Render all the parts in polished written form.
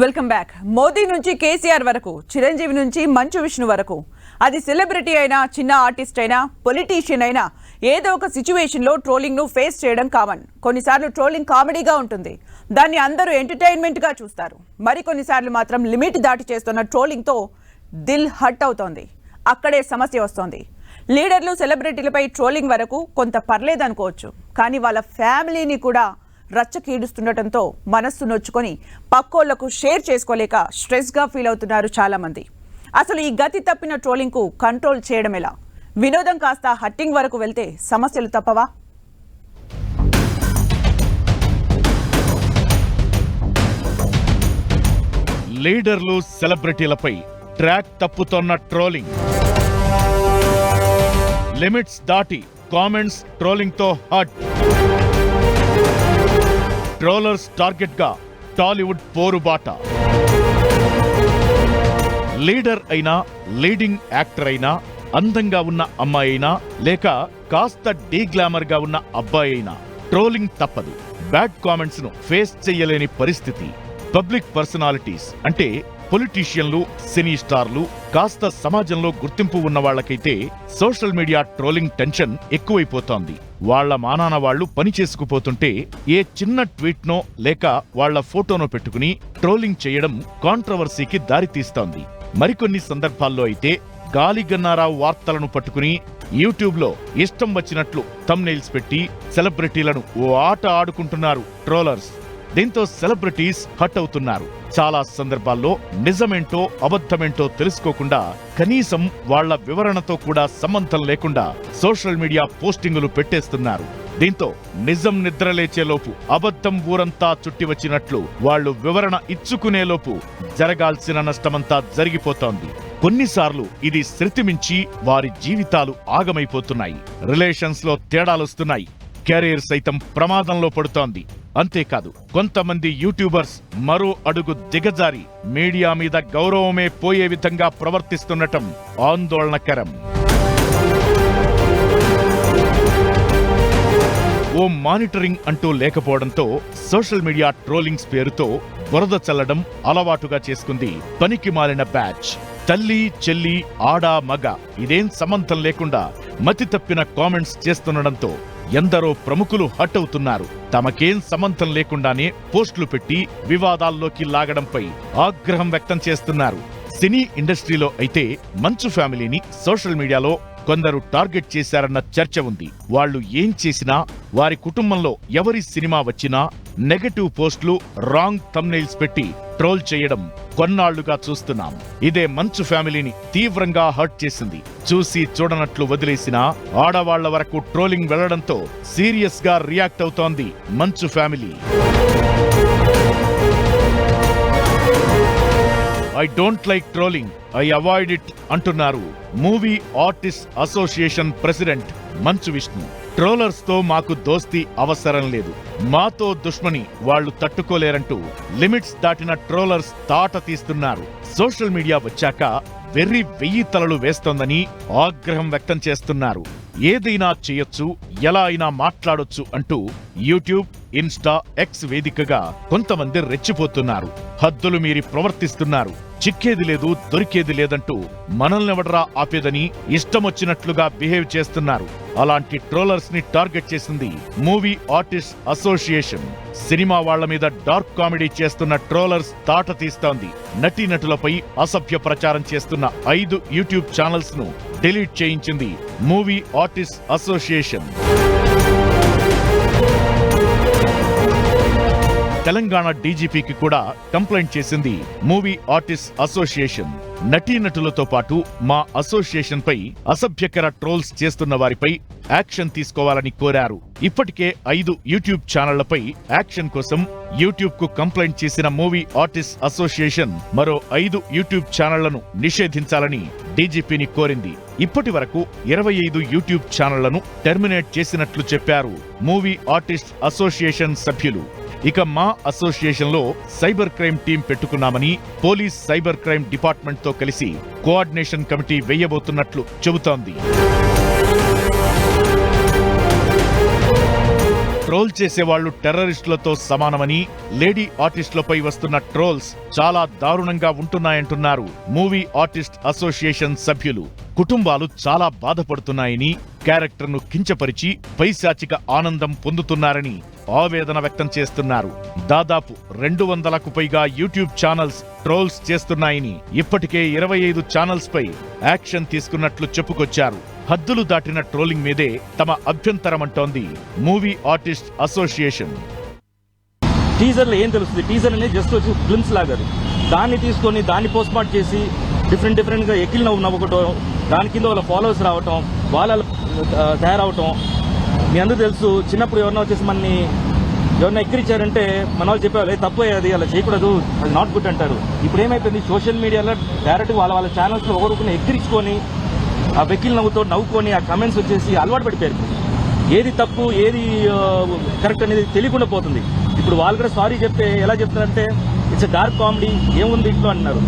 Welcome back. Modi నుంచి కేసీఆర్ వరకు, చిరంజీవి నుంచి మంచు విష్ణు వరకు, అది సెలబ్రిటీ అయినా, చిన్న ఆర్టిస్ట్ అయినా, పొలిటీషియన్ అయినా, ఏదో ఒక సిచ్యువేషన్లో ట్రోలింగ్ను ఫేస్ చేయడం కామన్. కొన్నిసార్లు ట్రోలింగ్ కామెడీగా ఉంటుంది, దాన్ని అందరూ ఎంటర్టైన్మెంట్గా చూస్తారు. మరికొన్నిసార్లు మాత్రం లిమిట్ దాటి చేస్తున్న ట్రోలింగ్తో దిల్ హర్ట్ అవుతోంది. అక్కడే సమస్య వస్తోంది. లీడర్లు, సెలబ్రిటీలపై ట్రోలింగ్ వరకు కొంత పర్లేదనుకోవచ్చు, కానీ వాళ్ళ ఫ్యామిలీని కూడా రచ్చకీడుస్తుండటంతో మనస్సు నొచ్చుకొని పక్కోళ్లకు షేర్ చేసుకోలేక స్ట్రెస్గా ఫీల్ అవుతున్నారు చాలామంది. అసలు ఈ గతి తప్పిన ట్రోలింగ్కు కంట్రోల్ చేయడం ఎలా? వినోదం కాస్త హట్టింగ్ వరకు వెళ్తే సమస్యలు తప్పవా? లీడర్లు, సెలబ్రిటీలపై ట్రాక్ తప్పుతోన్న ట్రోలింగ్. లిమిట్స్ దాటి కామెంట్స్ ట్రోలింగ్తో హట్. ట్రోలర్స్ టార్గెట్ గా టాలీవుడ్ పోరుబాట. లీడర్ అయినా, లీడింగ్ యాక్టర్ అయినా, అందంగా ఉన్న అమ్మాయి అయినా, లేక కాస్త డీగ్లామర్ గా ఉన్న అబ్బాయి అయినా ట్రోలింగ్ తప్పదు. బ్యాడ్ కామెంట్స్ ను ఫేస్ చెయ్యలేని పరిస్థితి. పబ్లిక్ పర్సనాలిటీస్ అంటే పొలిటీషియన్లు, సినీ స్టార్లు, కాస్త సమాజంలో గుర్తింపు ఉన్న వాళ్లకైతే సోషల్ మీడియా ట్రోలింగ్ టెన్షన్ ఎక్కువైపోతోంది. వాళ్ల మానాన వాళ్లు పని చేసుకుపోతుంటే ఏ చిన్న ట్వీట్నో లేక వాళ్ల ఫోటోనో పెట్టుకుని ట్రోలింగ్ చేయడం కాంట్రవర్సీకి దారితీస్తోంది. మరికొన్ని సందర్భాల్లో అయితే గాలిగన్నారావు వార్తలను పట్టుకుని యూట్యూబ్లో ఇష్టం వచ్చినట్లు థంబ్నెయిల్స్ పెట్టి సెలబ్రిటీలను ఓ ఆట ఆడుకుంటున్నారు ట్రోలర్స్. దీంతో సెలబ్రిటీస్ హట్ అవుతున్నారు. చాలా సందర్భాల్లో నిజమేంటో అబద్ధమేంటో తెలుసుకోకుండా, కనీసం వాళ్ల వివరణతో కూడా సంబంధం లేకుండా సోషల్ మీడియా పోస్టింగులు పెట్టేస్తున్నారు. దీంతో నిజం నిద్రలేచేలోపు అబద్ధం ఊరంతా చుట్టి వచ్చినట్లు వాళ్లు వివరణ ఇచ్చుకునేలోపు జరగాల్సిన నష్టమంతా జరిగిపోతోంది. కొన్నిసార్లు ఇది శృతిమించి వారి జీవితాలు ఆగమైపోతున్నాయి. రిలేషన్స్ లో తేడాలొస్తున్నాయి. కెరీర్ సైతం ప్రమాదంలో పడుతోంది. అంతేకాదు, కొంతమంది యూట్యూబర్స్ మరో అడుగు దిగజారి మీడియా మీద గౌరవమే పోయే విధంగా ప్రవర్తిస్తుండటం ఆందోళనకరం. ఓ మానిటరింగ్ అంటూ లేకపోవడంతో సోషల్ మీడియా ట్రోలింగ్స్ పేరుతో బురద చల్లడం అలవాటుగా చేసుకుంది పనికి మాలిన బ్యాచ్. తల్లి, చెల్లి, ఆడ, మగ ఇదేం సంబంధం లేకుండా మతి తప్పిన కామెంట్స్ చేస్తుండడంతో ఎందరో ప్రముఖులు హట్ అవుతున్నారు. తమకేం సంబంధం లేకుండానే పోస్టులు పెట్టి వివాదాల్లోకి లాగడంపై ఆగ్రహం వ్యక్తం చేస్తున్నారు. సినీ ఇండస్ట్రీలో అయితే మంచు ఫ్యామిలీని సోషల్ మీడియాలో కొందరు టార్గెట్ చేశారన్న చర్చ ఉంది. వాళ్లు ఏం చేసినా, వారి కుటుంబంలో ఎవరి సినిమా వచ్చినా నెగటివ్ పోస్టులు, రాంగ్ థంబ్నెయిల్స్ పెట్టి ట్రోల్ చేయడం కొన్నాళ్లుగా చూస్తున్నాం. ఇదే మంచు ఫ్యామిలీని తీవ్రంగా హర్ట్ చేసింది. చూసి చూడనట్లు వదిలేసిన ఆడవాళ్ల వరకు ట్రోలింగ్ వెళ్లడంతో సీరియస్ గా రియాక్ట్ అవుతోంది మంచు family. I don't like trolling, I avoid it అంటున్నారు movie artist association president Manchu Vishnu. Trollers తో మాకు దోస్తీ అవసరం లేదు, మాతో దుష్మని వాళ్లు తట్టుకోలేరంటూ లిమిట్స్ దాటిన ట్రోలర్స్ తాట తీస్తున్నారు. సోషల్ మీడియా వచ్చాక వెర్రి 1000 తలలు వేస్తోందని ఆగ్రహం వ్యక్తం చేస్తున్నారు. ఏదైనా చేయొచ్చు, ఎలా అయినా మాట్లాడొచ్చు అంటూ యూట్యూబ్, ఇన్స్టా, ఎక్స్ వేదికగా కొంతమంది రెచ్చిపోతున్నారు. హద్దులు మీరి ప్రవర్తిస్తున్నారు. చిక్కేది లేదు, దొరికేది లేదంటూ మనల్నెవడరా ఆపేదని ఇష్టమొచ్చినట్లుగా బిహేవ్ చేస్తున్నారు. అలాంటి ట్రోలర్స్ ని టార్గెట్ చేసింది మూవీ ఆర్టిస్ట్ అసోసియేషన్. సినిమా వాళ్ల మీద డార్క్ కామెడీ చేస్తున్న ట్రోలర్స్ తాట తీస్తోంది. నటీనటులపై అసభ్య ప్రచారం చేస్తున్న 5 యూట్యూబ్ ఛానల్స్ ను డిలీట్ చేయించింది మూవీ ఆర్టిస్ట్ అసోసియేషన్. తెలంగాణ డీజీపీకి కూడా కంప్లైంట్ చేసింది మూవీ ఆర్టిస్ట్ అసోసియేషన్. నటీనటులతో పాటు మా అసోసియేషన్ పై అసభ్యకర ట్రోల్స్ చేస్తున్న వారిపై యాక్షన్ తీసుకోవాలని కోరారు. ఇప్పటికే 5 యూట్యూబ్ ఛానళ్లపై యాక్షన్ కోసం యూట్యూబ్ కు కంప్లైంట్ చేసిన మూవీ ఆర్టిస్ట్ అసోసియేషన్ మరో 5 యూట్యూబ్ ఛానళ్లను నిషేధించాలని డీజీపీని కోరింది. ఇప్పటి వరకు 25 యూట్యూబ్ ఛానళ్లను టెర్మినేట్ చేసినట్లు చెప్పారు మూవీ ఆర్టిస్ట్ అసోసియేషన్ సభ్యులు. ఇక మా అసోసియేషన్ లో సైబర్ క్రైమ్ టీం పెట్టుకున్నామని, పోలీస్ సైబర్ క్రైమ్ డిపార్ట్మెంట్ తో కలిసి కోఆర్డినేషన్ కమిటీ వేయబోతున్నట్లు చెబుతోంది. ట్రోల్ చేసేవాళ్లు టెర్రరిస్టులతో సమానమని, లేడీ ఆర్టిస్టులపై వస్తున్న ట్రోల్స్ చాలా దారుణంగా ఉంటున్నాయంటున్నారు మూవీ ఆర్టిస్ట్ అసోసియేషన్ సభ్యులు. కుటుంబాలు చాలా బాధపడుతున్నాయని, క్యారెక్టర్ను కించపరిచి పైశాచిక ఆనందం పొందుతున్నారని ఆవేదన వ్యక్తం చేస్తున్నారు. దాదాపు 200కు పైగా యూట్యూబ్ ఛానల్స్ ట్రోల్స్ చేస్తున్నాయని, ఇప్పటికే 25 ఛానల్స్ పై యాక్షన్ తీసుకున్నట్లు చెప్పుకొచ్చారు. హద్దులు దాటిన ట్రోలింగ్ మీదే తమ అభ్యంతరమంటోంది మూవీ ఆర్టిస్ట్ అసోసియేషన్. టీజర్లో ఏం తెలుస్తుంది? టీజర్ అనేది జస్ట్ వచ్చి ఫిల్మ్స్ లాగా, దాన్ని తీసుకొని దాన్ని పోస్ట్ మార్ట్ చేసి డిఫరెంట్గా ఎక్కిల్ నవ్వుకోవటం, దాని కింద వాళ్ళ ఫాలోవర్స్ రావటం, వాళ్ళ తయారవటం. మీ అందరూ తెలుసు, చిన్నప్పుడు ఎవరన్నా వచ్చేసి మనని ఎవరన్నా ఎక్కిరిచ్చారంటే మన వాళ్ళు చెప్పేవాళ్ళు తప్పు, అది అలా చేయకూడదు, అది నాట్ గుడ్ అంటారు. ఇప్పుడు ఏమైపోయింది, సోషల్ మీడియాలో డైరెక్ట్గా వాళ్ళ ఛానల్స్లో ఒకరిని ఎక్కిరించుకొని ఆ వెకిల్ నవ్వుకొని ఆ కమెంట్స్ వచ్చేసి అలవాటు పడిపోయారు. ఏది తప్పు ఏది కరెక్ట్ అనేది తెలియకుండా పోతుంది. ఇప్పుడు వాళ్ళు కూడా సారీ చెప్తే ఎలా చెప్తారంటే ఇట్స్ డార్క్ కామెడీ, ఏముంది ఇంట్లో అంటున్నారు.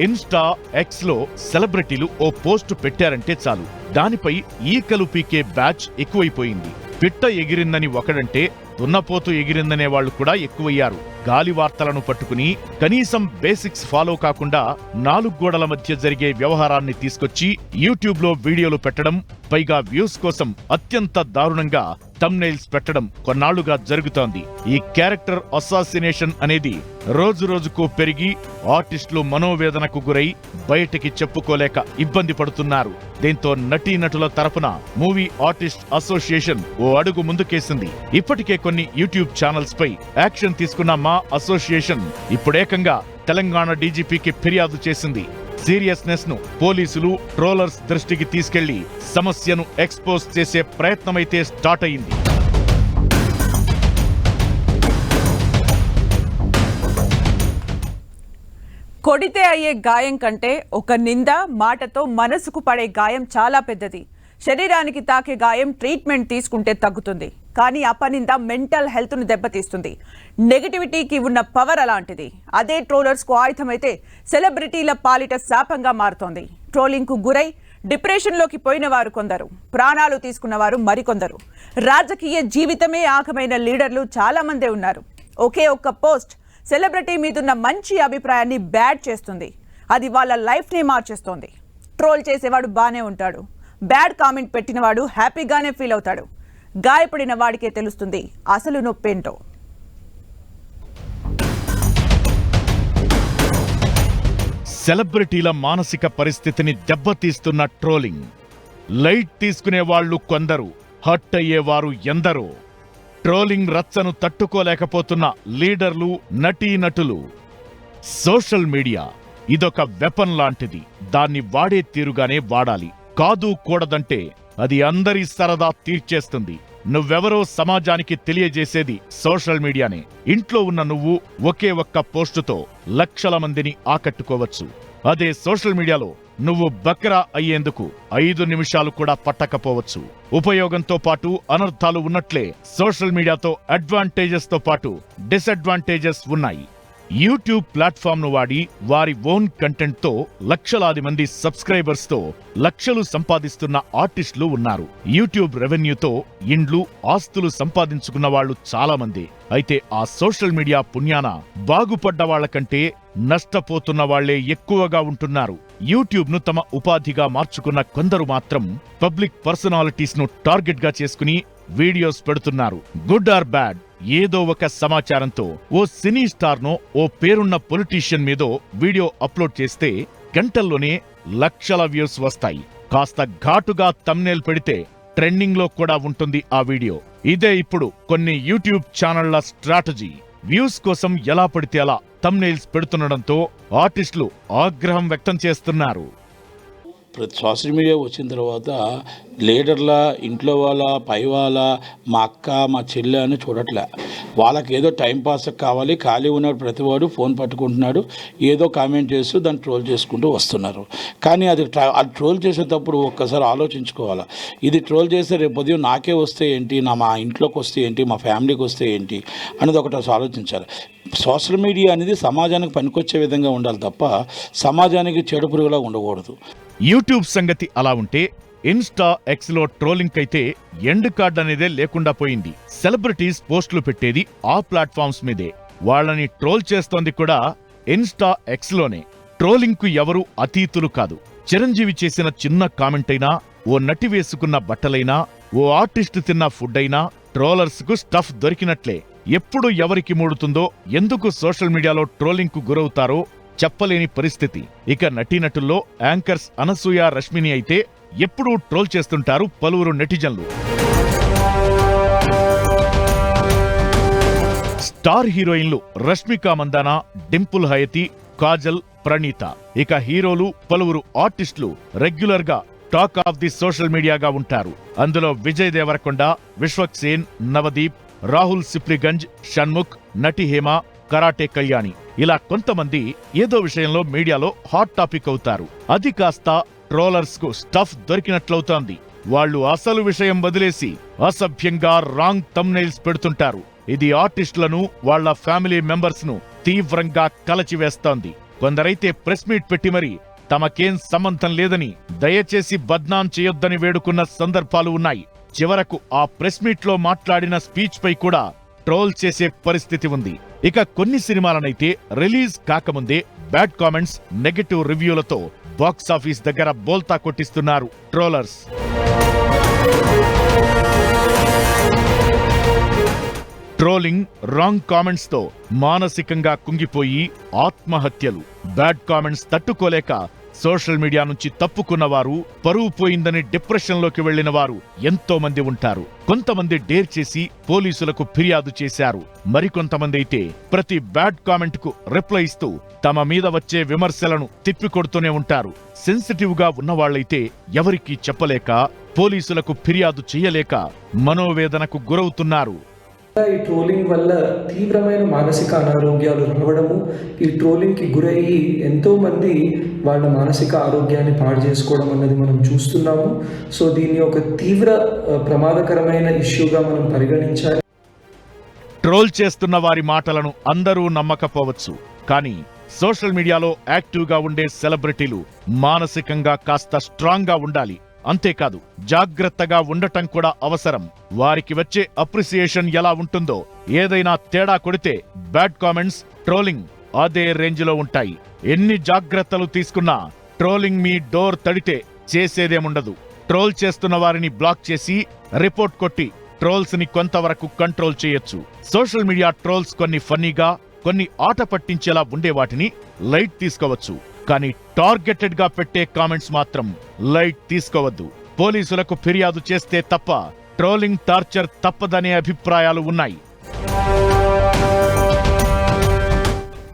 ఇన్స్టా, ఎక్స్ లో సెలబ్రిటీలు ఓ పోస్టు పెట్టారంటే చాలు, దానిపై ఈకలు పీకే బ్యాచ్ ఎక్కువైపోయింది. పిట్ట ఎగిరిందని ఒకడంటే దున్నపోతు ఎగిరిందనే వాళ్లు కూడా ఎక్కువయ్యారు. గాలి వార్తలను పట్టుకుని కనీసం బేసిక్స్ ఫాలో కాకుండా 4 గోడల మధ్య జరిగే వ్యవహారాన్ని తీసుకొచ్చి యూట్యూబ్ లో వీడియోలు పెట్టడం, పైగా వ్యూస్ కోసం అత్యంత దారుణంగా థంబ్నెయిల్స్ పెట్టడం కొన్నాళ్లుగా జరుగుతోంది. ఈ క్యారెక్టర్ అసాసినేషన్ అనేది రోజు రోజుకు పెరిగి ఆర్టిస్టులు మనోవేదనకు గురై బయటికి చెప్పుకోలేక ఇబ్బంది పడుతున్నారు. దీంతో నటీనటుల తరపున మూవీ ఆర్టిస్ట్ అసోసియేషన్ ఓ అడుగు ముందుకేసింది. ఇప్పటికే కొన్ని యూట్యూబ్ ఛానల్స్ పై యాక్షన్ తీసుకున్న మా అసోసియేషన్ ఇప్పుడేకంగా తెలంగాణ డీజీపీకి ఫిర్యాదు చేసింది. సీరియస్నెస్ ను పోలీసులు, ట్రోలర్స్ దృష్టికి తీసుకెళ్లి సమస్యను ఎక్స్పోజ్ చేసే ప్రయత్నమైతే స్టార్ట్ అయింది. కొడితే అయ్యే గాయం కంటే ఒక నింద, మాటతో మనసుకు పడే గాయం చాలా పెద్దది. శరీరానికి తాకే గాయం ట్రీట్మెంట్ తీసుకుంటే తగ్గుతుంది, కానీ అపనింద మెంటల్ హెల్త్ను దెబ్బతీస్తుంది. నెగటివిటీకి ఉన్న పవర్ అలాంటిది. అదే ట్రోలర్స్కు ఆయుధమైతే సెలబ్రిటీల పాలిట శాపంగా మారుతోంది. ట్రోలింగ్కు గురై డిప్రెషన్లోకి పోయిన వారు కొందరు, ప్రాణాలు తీసుకున్నవారు మరికొందరు. రాజకీయ జీవితమే ఆగమైన లీడర్లు చాలా మందే ఉన్నారు. ఒకే ఒక్క పోస్ట్ సెలబ్రిటీ మీదున్న మంచి అభిప్రాయాన్ని బ్యాడ్ చేస్తుంది. అది వాళ్ళ లైఫ్నే మార్చేస్తోంది. ట్రోల్ చేసేవాడు బానే ఉంటాడు, బ్యాడ్ కామెంట్ పెట్టినవాడు హ్యాపీగానే ఫీల్ అవుతాడు. గాయపడిన వాడికే తెలుస్తుంది అసలు నొప్పేంటో. సెలబ్రిటీల మానసిక పరిస్థితిని దెబ్బతీస్తున్న ట్రోలింగ్. లైట్ తీసుకునే వాళ్లు కొందరు, హర్ట్ అయ్యేవారు ఎందరో. ట్రోలింగ్ రచ్చను తట్టుకోలేకపోతున్న లీడర్లు, నటీనటులు. సోషల్ మీడియా ఇదొక వెపన్ లాంటిది. దాన్ని వాడే తీరుగానే వాడాలి. కాదు కూడదంటే అది అందరి సరదా తీర్చేస్తుంది. నువ్వెవరో సమాజానికి తెలియజేసేది సోషల్ మీడియానే. ఇంట్లో ఉన్న నువ్వు ఒకే ఒక్క పోస్టుతో లక్షల మందిని ఆకట్టుకోవచ్చు. అదే సోషల్ మీడియాలో నువ్వు బకరా అయ్యేందుకు 5 నిమిషాలు కూడా పట్టకపోవచ్చు. ఉపయోగంతో పాటు అనర్థాలు ఉన్నట్లే సోషల్ మీడియాతో అడ్వాంటేజెస్ తో పాటు డిసడ్వాంటేజెస్ ఉన్నాయి. యూట్యూబ్ ప్లాట్ఫామ్ ను వాడి వారి ఓన్ కంటెంట్ తో లక్షలాది మంది సబ్స్క్రైబర్స్ తో లక్షలు సంపాదిస్తున్న ఆర్టిస్టులు ఉన్నారు. యూట్యూబ్ రెవెన్యూతో ఇండ్లు, ఆస్తులు సంపాదించుకున్న వాళ్లు చాలా మంది. అయితే ఆ సోషల్ మీడియా పుణ్యాన బాగుపడ్డ వాళ్ల కంటే నష్టపోతున్న వాళ్లే ఎక్కువగా ఉంటున్నారు. యూట్యూబ్ ను తమ ఉపాధిగా మార్చుకున్న కొందరు మాత్రం పబ్లిక్ పర్సనాలిటీస్ ను టార్గెట్ గా చేసుకుని వీడియోస్ పెడుతున్నారు. గుడ్ ఆర్ బ్యాడ్ ఏదో ఒక సమాచారంతో ఓ సినీ స్టార్ నో, ఓ పేరున్న పొలిటీషియన్ మీదో వీడియో అప్లోడ్ చేస్తే గంటల్లోనే లక్షల వ్యూస్ వస్తాయి. కాస్త ఘాటుగా థంబ్నెయిల్ పెడితే ట్రెండింగ్ లో కూడా ఉంటుంది ఆ వీడియో. ఇదే ఇప్పుడు కొన్ని యూట్యూబ్ ఛానళ్ల స్ట్రాటజీ. వ్యూస్ కోసం ఎలా పడితే అలా థంబ్నెయిల్స్ పెడుతుండడంతో ఆర్టిస్టులు ఆగ్రహం వ్యక్తం చేస్తున్నారు. సోషల్ మీడియా వచ్చిన తర్వాత లీడర్ల, ఇంట్లో వాళ్ళ, పై వాళ్ళ, మా అక్క, మా చెల్లె అని చూడట్లే. వాళ్ళకి ఏదో టైంపాస్కి కావాలి, ఖాళీ ఉన్నాడు ప్రతివాడు ఫోన్ పట్టుకుంటున్నాడు, ఏదో కామెంట్ చేస్తూ దాన్ని ట్రోల్ చేసుకుంటూ వస్తున్నారు. కానీ అది ట్రోల్ చేసేటప్పుడు ఒక్కసారి ఆలోచించుకోవాలి. ఇది ట్రోల్ చేస్తే రేపు ఉదయం నాకే వస్తే ఏంటి, మా ఇంట్లోకి వస్తే ఏంటి, మా ఫ్యామిలీకి వస్తే ఏంటి అనేది ఒకటి ఆలోచించాలి. సోషల్ మీడియా అనేది సమాజానికి పనికొచ్చే విధంగా ఉండాలి తప్ప సమాజానికి చెడు పురుగులా ఉండకూడదు. యూట్యూబ్ సంగతి అలా ఉంటే ఇన్స్టా ఎక్స్ లో ట్రోలింగ్ అయితే ఎండ్ కార్డ్ అనేదే లేకుండా పోయింది. సెలబ్రిటీస్ పోస్టులు పెట్టేది ఆ ప్లాట్ఫామ్స్ మీదే. వాళ్ళని ట్రోల్ చేస్తోంది కూడా ఇన్స్టా ఎక్స్ లోనే. ట్రోలింగ్ కు ఎవరూ అతీతులు కాదు. చిరంజీవి చేసిన చిన్న కామెంట్ అయినా, ఓ నటి వేసుకున్న బట్టలైనా, ఓ ఆర్టిస్ట్ తిన్న ఫుడ్ అయినా ట్రోలర్స్ కు స్టఫ్ దొరికినట్లే. ఎప్పుడు ఎవరికి మూడుతుందో, ఎందుకు సోషల్ మీడియాలో ట్రోలింగ్ కు గురవుతారో చెప్పలేని పరిస్థితి. ఇక నటీనటుల్లో యాంకర్స్ అనసూయ, రష్మిని అయితే ఎప్పుడూ ట్రోల్ చేస్తుంటారు పలువురు నెటిజన్లు. స్టార్ హీరోయిన్లు రష్మిక మందాన, డింపుల్ హయతి, కాజల్, ప్రణీత. ఇక హీరోలు పలువురు ఆర్టిస్టులు రెగ్యులర్ గా టాక్ ఆఫ్ ది సోషల్ మీడియాగా ఉంటారు. అందులో విజయ్ దేవరకొండ, విశ్వక్సేన్, నవదీప్, రాహుల్ సిప్లిగంజ్, షణ్ముఖ్, నటి హేమ, కరాటే కళ్యాణి, ఇలా కొంతమంది ఏదో విషయంలో మీడియాలో హాట్ టాపిక్ అవుతారు. అది కాస్త ట్రోలర్స్ కు స్టఫ్ దొరికినట్లవుతోంది. వాళ్ళు అసలు విషయం వదిలేసి అసభ్యంగా రాంగ్ థంబ్నెయిల్స్ పెడుతుంటారు. ఇది ఆర్టిస్టులను, వాళ్ల ఫ్యామిలీ మెంబర్స్ ను తీవ్రంగా కలచివేస్తోంది. కొందరైతే ప్రెస్ మీట్ పెట్టి మరీ తమకేం సంబంధం లేదని, దయచేసి బద్నాం చేయొద్దని వేడుకున్న సందర్భాలు ఉన్నాయి. చివరకు ఆ ప్రెస్ మీట్ లో మాట్లాడిన స్పీచ్ పై కూడా ట్రోల్ చేసే పరిస్థితి ఉంది. ఇక కొన్ని సినిమాలనైతే రిలీజ్ కాకముందే బ్యాడ్ కామెంట్స్, నెగటివ్ రివ్యూలతో బాక్సాఫీస్ దగ్గర బోల్తా కొట్టిస్తున్నారు ట్రోలర్స్. ట్రోలింగ్, రాంగ్ కామెంట్స్ తో మానసికంగా కుంగిపోయి ఆత్మహత్యలు. బ్యాడ్ కామెంట్స్ తట్టుకోలేక సోషల్ మీడియా నుంచి తప్పుకున్నవారు, పరువు పోయిందని డిప్రెషన్లోకి వెళ్లిన వారు ఎంతో మంది ఉంటారు. కొంతమంది డేర్ చేసి పోలీసులకు ఫిర్యాదు చేశారు. మరికొంతమంది అయితే ప్రతి బ్యాడ్ కామెంట్ కు రిప్లై ఇస్తూ తమ మీద వచ్చే విమర్శలను తిప్పికొడుతూనే ఉంటారు. సెన్సిటివ్ గా ఉన్నవాళ్లైతే ఎవరికీ చెప్పలేక, పోలీసులకు ఫిర్యాదు చేయలేక మనోవేదనకు గురవుతున్నారు. ఈ ట్రోలింగ్ వల్ల తీవ్రమైన మానసిక అనారోగ్యాలు రావడము, ఈ ట్రోలింగ్కి గురయ్యి ఎంతోమంది వాళ్ళ మానసిక ఆరోగ్యాన్ని పాడు చేసుకోవడం అన్నది మనం చూస్తున్నాము. సో దీన్ని ఒక తీవ్ర ప్రమాదకరమైన ఇష్యూగా మనం పరిగణించాలి. ట్రోల్ చేస్తున్న వారి మాటలను అందరూ నమ్మకపోవచ్చు, కానీ సోషల్ మీడియాలో యాక్టివ్గా ఉండే సెలబ్రిటీలు మానసికంగా కాస్త స్ట్రాంగ్ గా ఉండాలి. అంతేకాదు, జాగ్రత్తగా ఉండటం కూడా అవసరం. వారికి వచ్చే అప్రిసియేషన్ ఎలా ఉంటుందో, ఏదైనా తేడా కొడితే బ్యాడ్ కామెంట్స్, ట్రోలింగ్ అదే రేంజ్లో ఉంటాయి. ఎన్ని జాగ్రత్తలు తీసుకున్నా ట్రోలింగ్ మీ డోర్ తడితే చేసేదేముండదు. ట్రోల్ చేస్తున్న వారిని బ్లాక్ చేసి, రిపోర్ట్ కొట్టి ట్రోల్స్ ని కొంతవరకు కంట్రోల్ చేయొచ్చు. సోషల్ మీడియా ట్రోల్స్ కొన్ని ఫన్నీగా, కొన్ని ఆట పట్టించేలా ఉండే వాటిని లైట్ తీసుకోవచ్చు. కానీ టార్గెటెడ్ గా పెట్టే కామెంట్స్ మాత్రం లైట్ తీసుకోవద్దు. పోలీసులకు ఫిర్యాదు చేస్తే తప్ప ట్రోలింగ్ టార్చర్ తప్పదనే అభిప్రాయాలు ఉన్నాయి.